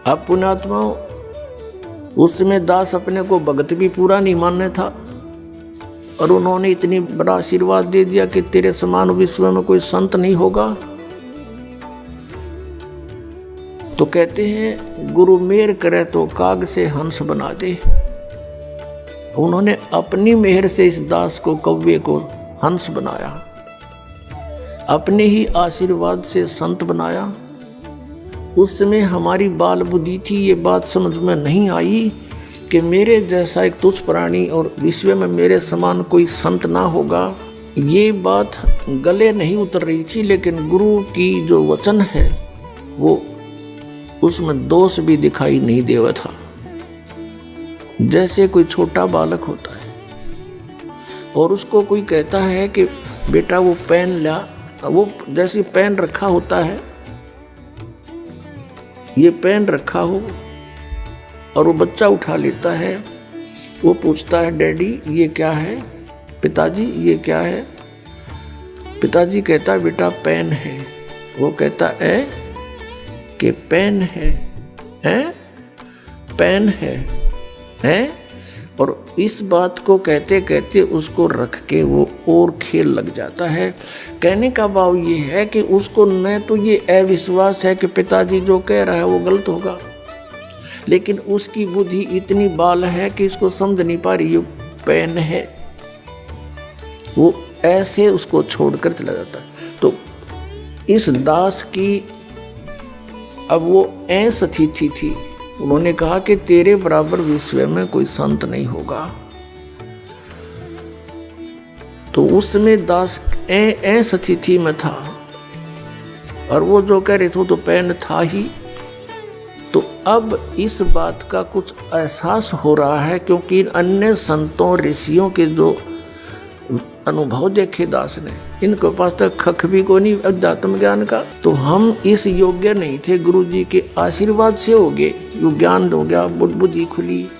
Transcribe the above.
अब पुण्यात्माओं, उस समय दास अपने को भगत भी पूरा नहीं मानने था और उन्होंने इतनी बड़ा आशीर्वाद दे दिया कि तेरे समान विश्व में कोई संत नहीं होगा। तो कहते हैं गुरु मेहर करे तो काग से हंस बना दे। उन्होंने अपनी मेहर से इस दास को, कव्वे को हंस बनाया, अपने ही आशीर्वाद से संत बनाया। उस समय हमारी बाल बुद्धि थी, ये बात समझ में नहीं आई कि मेरे जैसा एक तुच्छ प्राणी और विश्व में मेरे समान कोई संत ना होगा। ये बात गले नहीं उतर रही थी, लेकिन गुरु की जो वचन है वो उसमें दोष भी दिखाई नहीं देवा था। जैसे कोई छोटा बालक होता है और उसको कोई कहता है कि बेटा वो पेन ला, वो जैसे पेन रखा होता है, ये पेन रखा हो और वो बच्चा उठा लेता है, वो पूछता है डैडी ये क्या है, पिताजी ये क्या है। पिताजी कहता है बेटा पेन है। वो कहता है कि पेन है, पेन है। और इस बात को कहते कहते उसको रख के वो और खेल लग जाता है। कहने का भाव ये है कि उसको न तो ये अविश्वास है कि पिताजी जो कह रहा है वो गलत होगा, लेकिन उसकी बुद्धि इतनी बाल है कि इसको समझ नहीं पा रही ये पेन है। वो ऐसे उसको छोड़कर चला जाता है। तो इस दास की अब वो ऐसा थी। उन्होंने कहा कि तेरे बराबर विश्व में कोई संत नहीं होगा। तो उस समय दास स्थिति में था और वो जो कह रहे थे तो पेन था ही। तो अब इस बात का कुछ एहसास हो रहा है, क्योंकि अन्य संतों ऋषियों के जो अनुभव देखे दास ने, इनके पास तक खख भी को नहीं अध्यात्म ज्ञान का। तो हम इस योग्य नहीं थे, गुरु जी के आशीर्वाद से हो गए, यो ज्ञान हो गया, बुद्धि खुली।